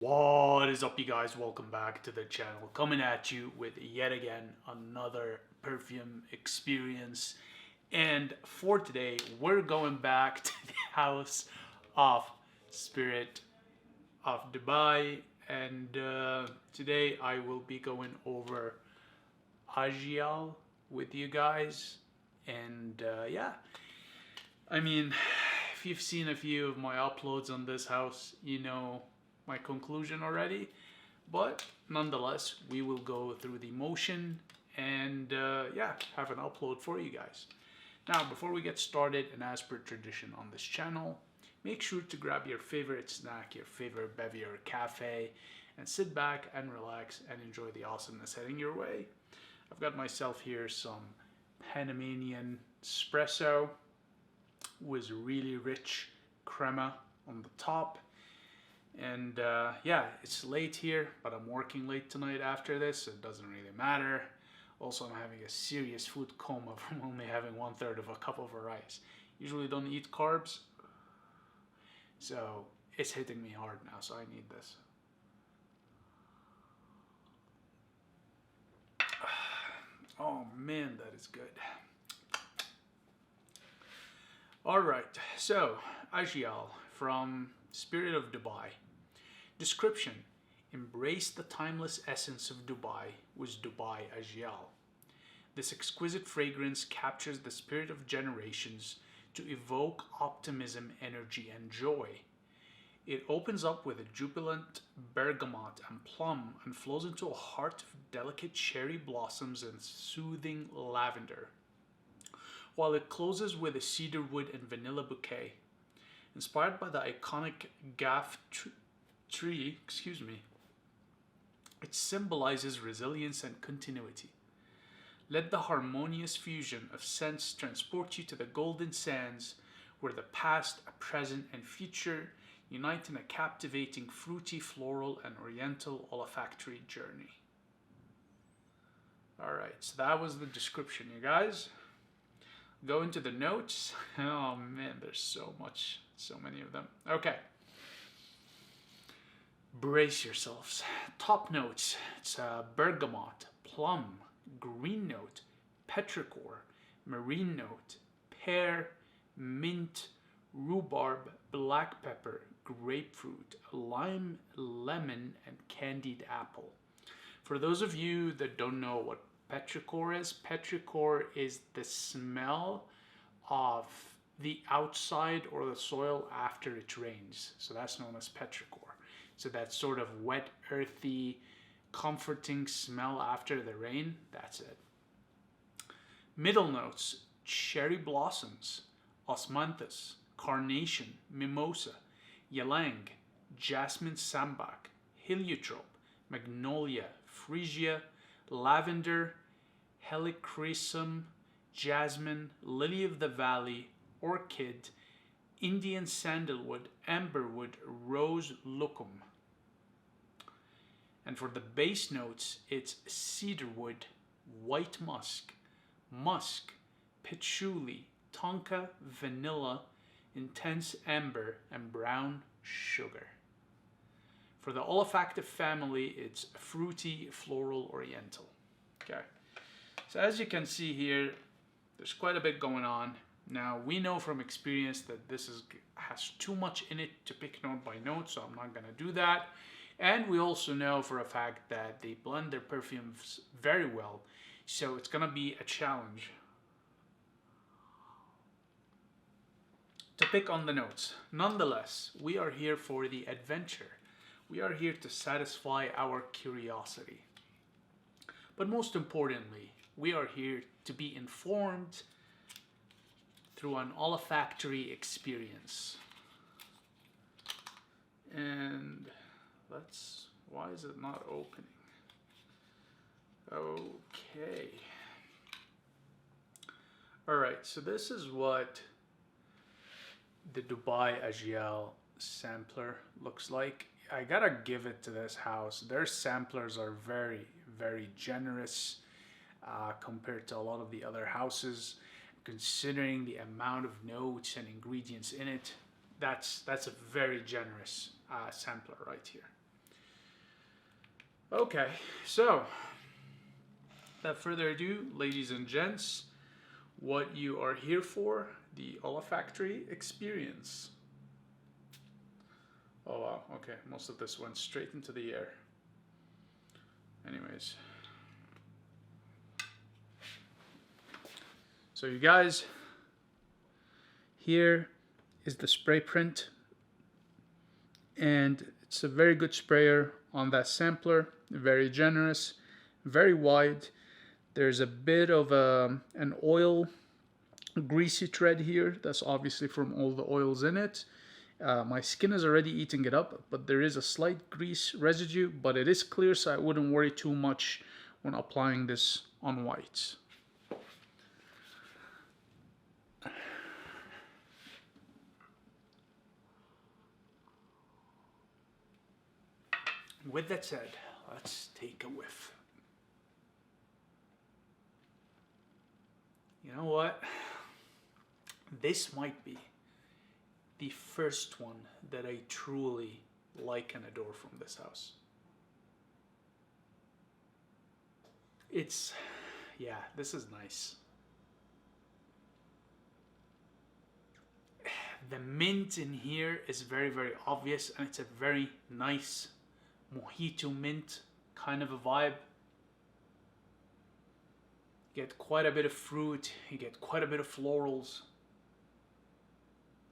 What is up, you guys? Welcome back to the channel. Coming at you with yet again another perfume experience. And for today, we're going back to the house of Spirit of Dubai. And today I will be going over Ajyal with you guys. And yeah, I mean, if you've seen a few of my uploads on this house, you know my conclusion already. But nonetheless, we will go through the motion and yeah, have an upload for you guys. Now, before we get started, and as per tradition on this channel, make sure to grab your favorite snack, your favorite bevy or cafe, and sit back and relax and enjoy the awesomeness heading your way. I've got myself here some Panamanian espresso with really rich crema on the top. And yeah, it's late here, but I'm working late tonight after this, so it doesn't really matter. Also, I'm having a serious food coma from only having 1/3 of a cup of rice. Usually don't eat carbs, so it's hitting me hard now, so I need this. Oh man, that is good. Alright, so Ajyal from Spirit of Dubai. Description: embrace the timeless essence of Dubai with Dubai Ajyal. This exquisite fragrance captures the spirit of generations to evoke optimism, energy, and joy. It opens up with a jubilant bergamot and plum and flows into a heart of delicate cherry blossoms and soothing lavender, while it closes with a cedarwood and vanilla bouquet. Inspired by the iconic gaff tree, it symbolizes resilience and continuity. Let the harmonious fusion of scents transport you to the golden sands where the past, present, and future unite in a captivating fruity, floral, and oriental olfactory journey. Alright, so that was the description, you guys. Go into the notes. Oh man, there's so many of them. Okay. Brace yourselves. Top notes: it's bergamot, plum, green note, petrichor, marine note, pear, mint, rhubarb, black pepper, grapefruit, lime, lemon, and candied apple. For those of you that don't know what petrichor is the smell of the outside or the soil after it rains. So that's known as petrichor. So that sort of wet, earthy, comforting smell after the rain, that's it. Middle notes: cherry blossoms, osmanthus, carnation, mimosa, ylang, jasmine sambac, heliotrope, magnolia, freesia, lavender, helichrysum, jasmine, lily of the valley, orchid, Indian sandalwood, amberwood, rose, lucum. And for the base notes, it's cedarwood, white musk, musk, patchouli, tonka, vanilla, intense amber, and brown sugar. For the olfactive family, it's fruity, floral, oriental. Okay, so as you can see here, there's quite a bit going on. Now, we know from experience that this has too much in it to pick note by note, so I'm not going to do that. And we also know for a fact that they blend their perfumes very well, so it's going to be a challenge to pick on the notes. Nonetheless, we are here for the adventure. We are here to satisfy our curiosity. But most importantly, we are here to be informed through an olfactory experience. And why is it not opening? Okay. Alright, so this is what the Dubai Ajyal sampler looks like. I gotta give it to this house. Their samplers are very, very generous compared to a lot of the other houses. Considering the amount of notes and ingredients in it, that's a very generous sampler right here. Okay, so without further ado, ladies and gents, what you are here for, the olfactory experience. Oh wow, okay, most of this went straight into the air. Anyways. So you guys, here is the spray print, and it's a very good sprayer on that sampler, very generous, very wide. There's a bit of an oil greasy thread here, that's obviously from all the oils in it. My skin is already eating it up, but there is a slight grease residue, but it is clear, so I wouldn't worry too much when applying this on whites. With that said, let's take a whiff. You know what? This might be the first one that I truly like and adore from this house. Yeah, this is nice. The mint in here is very, very obvious, and it's a very nice mojito mint kind of a vibe. You get quite a bit of fruit, you get quite a bit of florals.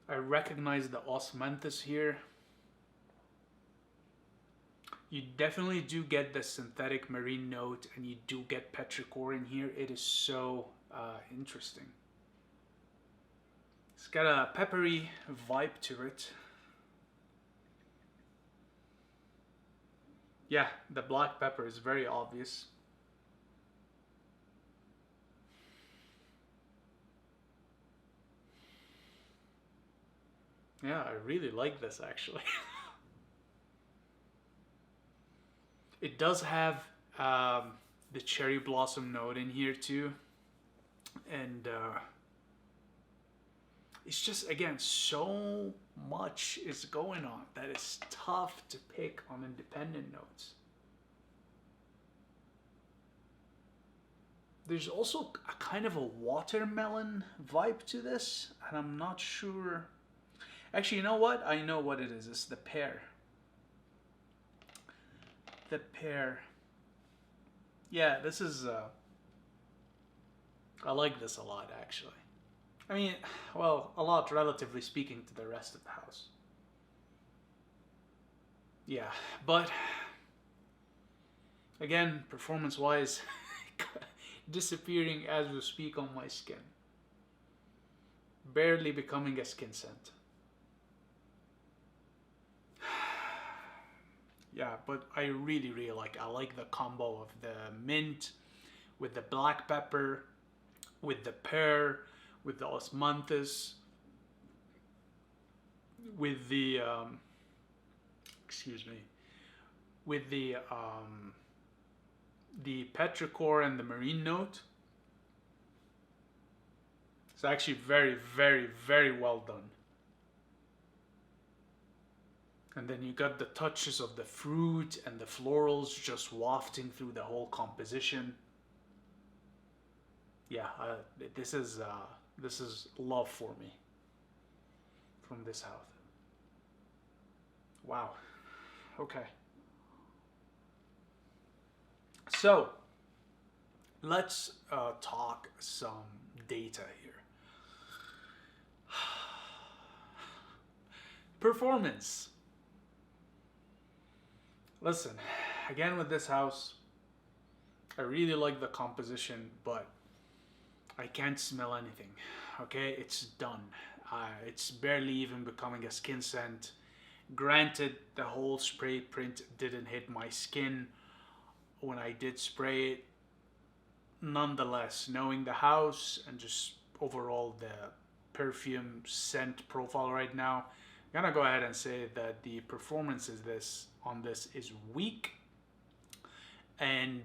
I recognize the osmanthus here. You definitely do get the synthetic marine note, and you do get petrichor in here. It is so interesting. It's got a peppery vibe to it. Yeah, the black pepper is very obvious. Yeah, I really like this actually. It does have the cherry blossom note in here too. And it's just, again, so much is going on that it's tough to pick on independent notes. There's also a kind of a watermelon vibe to this, and I'm not sure. Actually, you know what? I know what it is. It's the pear. The pear. Yeah, this is... I like this a lot, actually. I mean, well, a lot relatively speaking to the rest of the house. Yeah, but... Again, performance-wise, disappearing as we speak on my skin. Barely becoming a skin scent. Yeah, but I really, really I like the combo of the mint with the black pepper, with the pear, with the osmanthus, with the, with the petrichor and the marine note. It's actually very, very, very well done. And then you got the touches of the fruit and the florals just wafting through the whole composition. Yeah, this is love for me from this house. Wow. Okay. So let's talk some data here. Performance. Listen, again with this house, I really like the composition, but I can't smell anything. Okay, it's done. It's barely even becoming a skin scent. Granted, the whole spray print didn't hit my skin when I did spray it. Nonetheless, knowing the house and just overall the perfume scent profile right now, I'm gonna go ahead and say that the performance on this is weak, and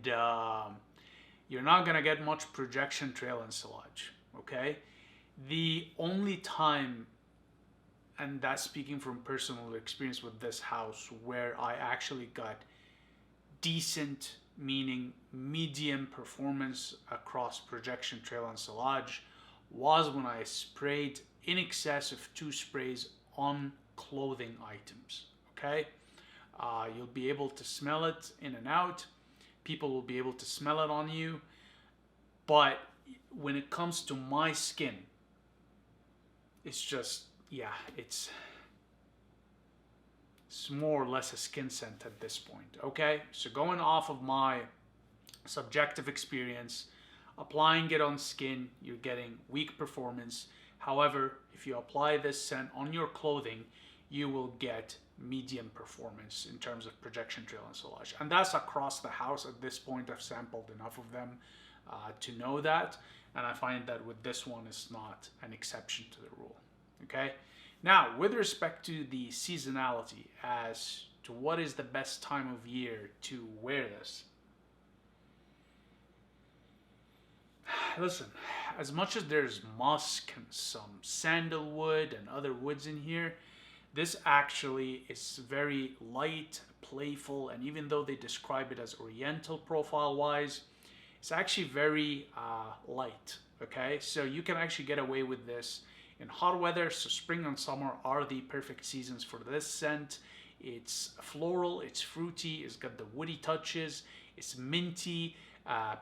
you're not gonna get much projection, trail, and sillage. Okay, the only time, and that's speaking from personal experience with this house, where I actually got decent, meaning medium performance across projection, trail, and sillage was when I sprayed in excess of 2 sprays on clothing items. Okay, you'll be able to smell it in and out. People will be able to smell it on you. But when it comes to my skin, it's just, yeah, it's more or less a skin scent at this point. Okay, so going off of my subjective experience, applying it on skin, you're getting weak performance. However, if you apply this scent on your clothing, you will get medium performance in terms of projection, trail, and sillage. And that's across the house. At this point, I've sampled enough of them to know that. And I find that with this one, it's not an exception to the rule. Okay. Now, with respect to the seasonality as to what is the best time of year to wear this. Listen, as much as there's musk and some sandalwood and other woods in here, this actually is very light, playful, and even though they describe it as oriental profile-wise, it's actually very light, okay? So you can actually get away with this in hot weather, so spring and summer are the perfect seasons for this scent. It's floral, it's fruity, it's got the woody touches, it's minty,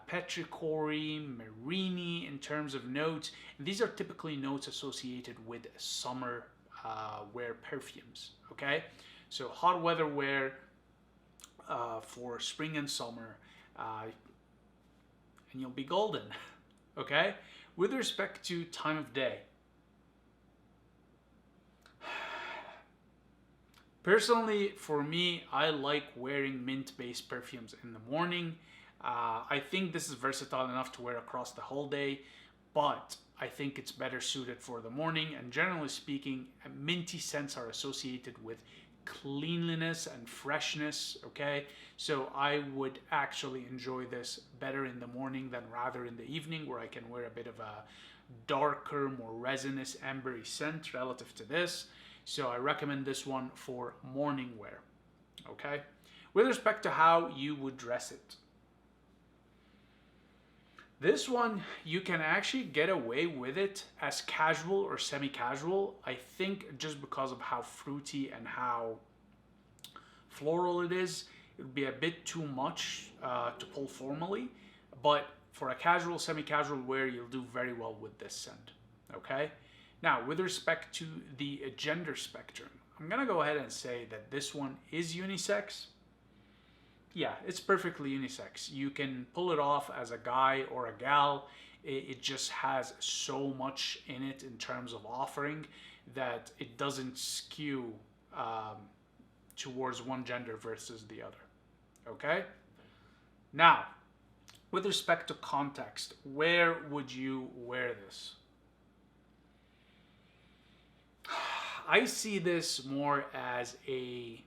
petrichor, marini in terms of notes. And these are typically notes associated with summer wear perfumes, okay? So hot weather wear for spring and summer, and you'll be golden, okay? With respect to time of day, personally, for me, I like wearing mint-based perfumes in the morning. I think this is versatile enough to wear across the whole day, but I think it's better suited for the morning. And generally speaking, minty scents are associated with cleanliness and freshness, okay? So I would actually enjoy this better in the morning than rather in the evening, where I can wear a bit of a darker, more resinous, ambery scent relative to this. So I recommend this one for morning wear, okay? With respect to how you would dress it, this one, you can actually get away with it as casual or semi-casual. I think just because of how fruity and how floral it is, it would be a bit too much to pull formally. But for a casual, semi-casual wear, you'll do very well with this scent, okay? Now, with respect to the gender spectrum, I'm gonna go ahead and say that this one is unisex. Yeah, it's perfectly unisex. You can pull it off as a guy or a gal. It just has so much in it in terms of offering that it doesn't skew towards one gender versus the other, okay? Now, with respect to context, where would you wear this? I see this more as a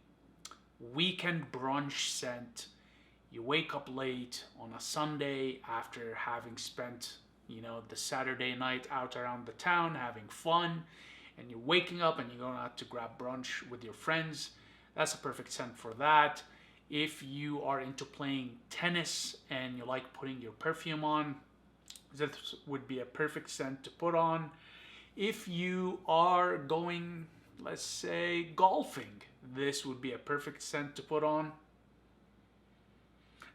weekend brunch scent. You wake up late on a Sunday after having spent, you know, the Saturday night out around the town having fun, and you're waking up and you're going out to grab brunch with your friends. That's a perfect scent for that. If you are into playing tennis and you like putting your perfume on, this would be a perfect scent to put on. If you are going, let's say, golfing, this would be a perfect scent to put on.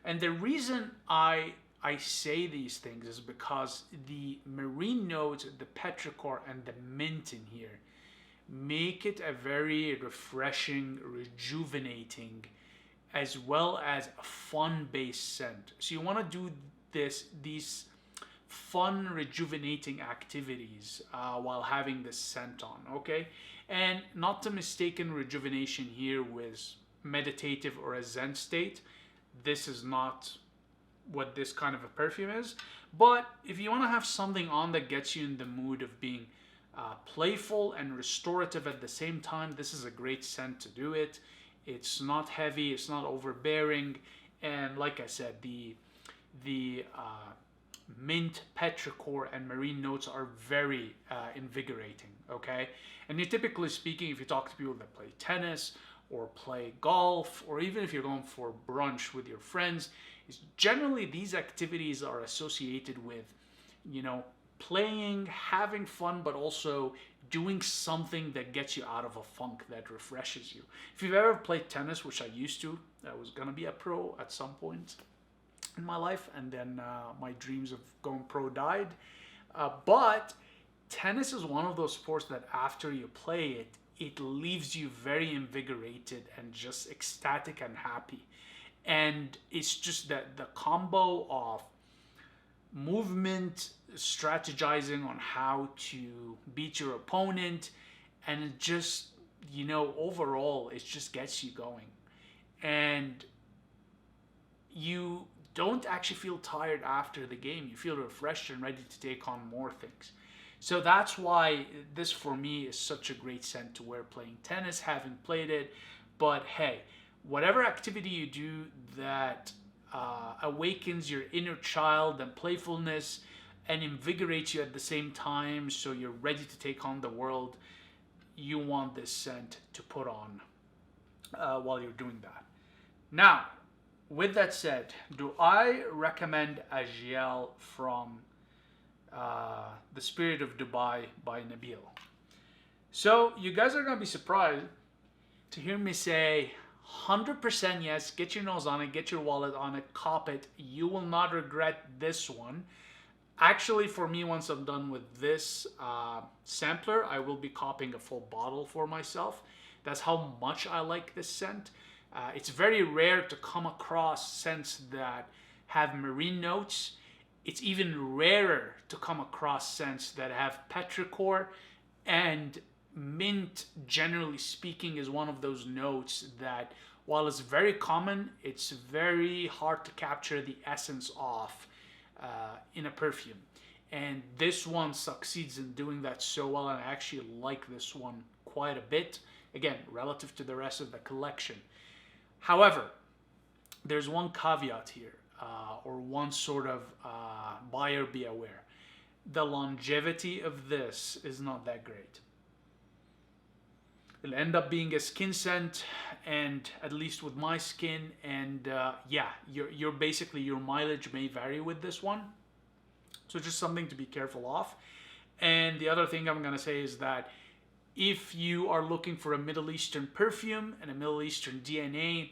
And the reason I say these things is because the marine notes, the petrichor, and the mint in here make it a very refreshing, rejuvenating, as well as a fun-based scent. So you want to do these fun, rejuvenating activities while having this scent on, okay? And not to mistaken rejuvenation here with meditative or a zen state. This is not what this kind of a perfume is. But if you want to have something on that gets you in the mood of being playful and restorative at the same time, this is a great scent to do it. It's not heavy, it's not overbearing, and like I said, the mint, petrichor, and marine notes are very invigorating, okay? And you typically speaking, if you talk to people that play tennis or play golf, or even if you're going for brunch with your friends, is generally these activities are associated with, you know, playing, having fun, but also doing something that gets you out of a funk, that refreshes you. If you've ever played tennis, which I used to, I was gonna be a pro at some point in my life, and then my dreams of going pro died. But tennis is one of those sports that after you play it, it leaves you very invigorated and just ecstatic and happy. And it's just that the combo of movement, strategizing on how to beat your opponent, and it just, you know, overall, it just gets you going. And you don't actually feel tired after the game. You feel refreshed and ready to take on more things. So that's why this for me is such a great scent to wear playing tennis, having played it. But hey, whatever activity you do that awakens your inner child and playfulness and invigorates you at the same time so you're ready to take on the world, you want this scent to put on while you're doing that. Now, with that said, do I recommend Ajyal from The Spirit of Dubai by Nabil? So you guys are going to be surprised to hear me say 100% yes, get your nose on it, get your wallet on it, cop it. You will not regret this one. Actually, for me, once I'm done with this sampler, I will be copying a full bottle for myself. That's how much I like this scent. It's very rare to come across scents that have marine notes. It's even rarer to come across scents that have petrichor, and mint, generally speaking, is one of those notes that, while it's very common, it's very hard to capture the essence of in a perfume. And this one succeeds in doing that so well, and I actually like this one quite a bit, again, relative to the rest of the collection. However, there's one caveat here, or one sort of buyer be aware. The longevity of this is not that great. It'll end up being a skin scent, and at least with my skin, and yeah, you're basically, your mileage may vary with this one. So just something to be careful of. And the other thing I'm gonna say is that if you are looking for a Middle Eastern perfume and a Middle Eastern DNA,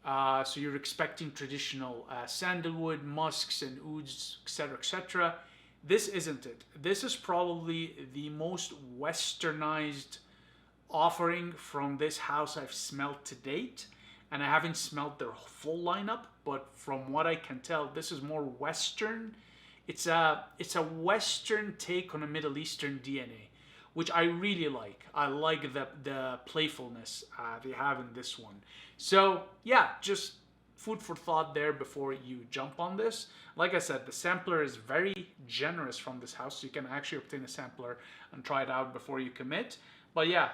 so you're expecting traditional sandalwood, musks, and ouds, etc., this isn't it. This is probably the most westernized offering from this house I've smelled to date, and I haven't smelled their full lineup, but from what I can tell, this is more Western. It's a Western take on a Middle Eastern DNA, which I really like. I like the playfulness they have in this one. So yeah, just food for thought there before you jump on this. Like I said, the sampler is very generous from this house, so you can actually obtain a sampler and try it out before you commit. But yeah,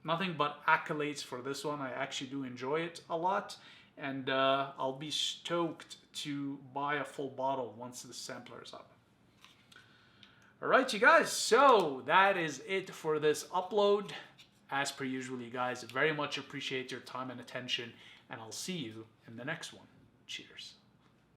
nothing but accolades for this one. I actually do enjoy it a lot, and I'll be stoked to buy a full bottle once the sampler is up. Alright, you guys, so that is it for this upload. As per usual, you guys, very much appreciate your time and attention, and I'll see you in the next one. Cheers.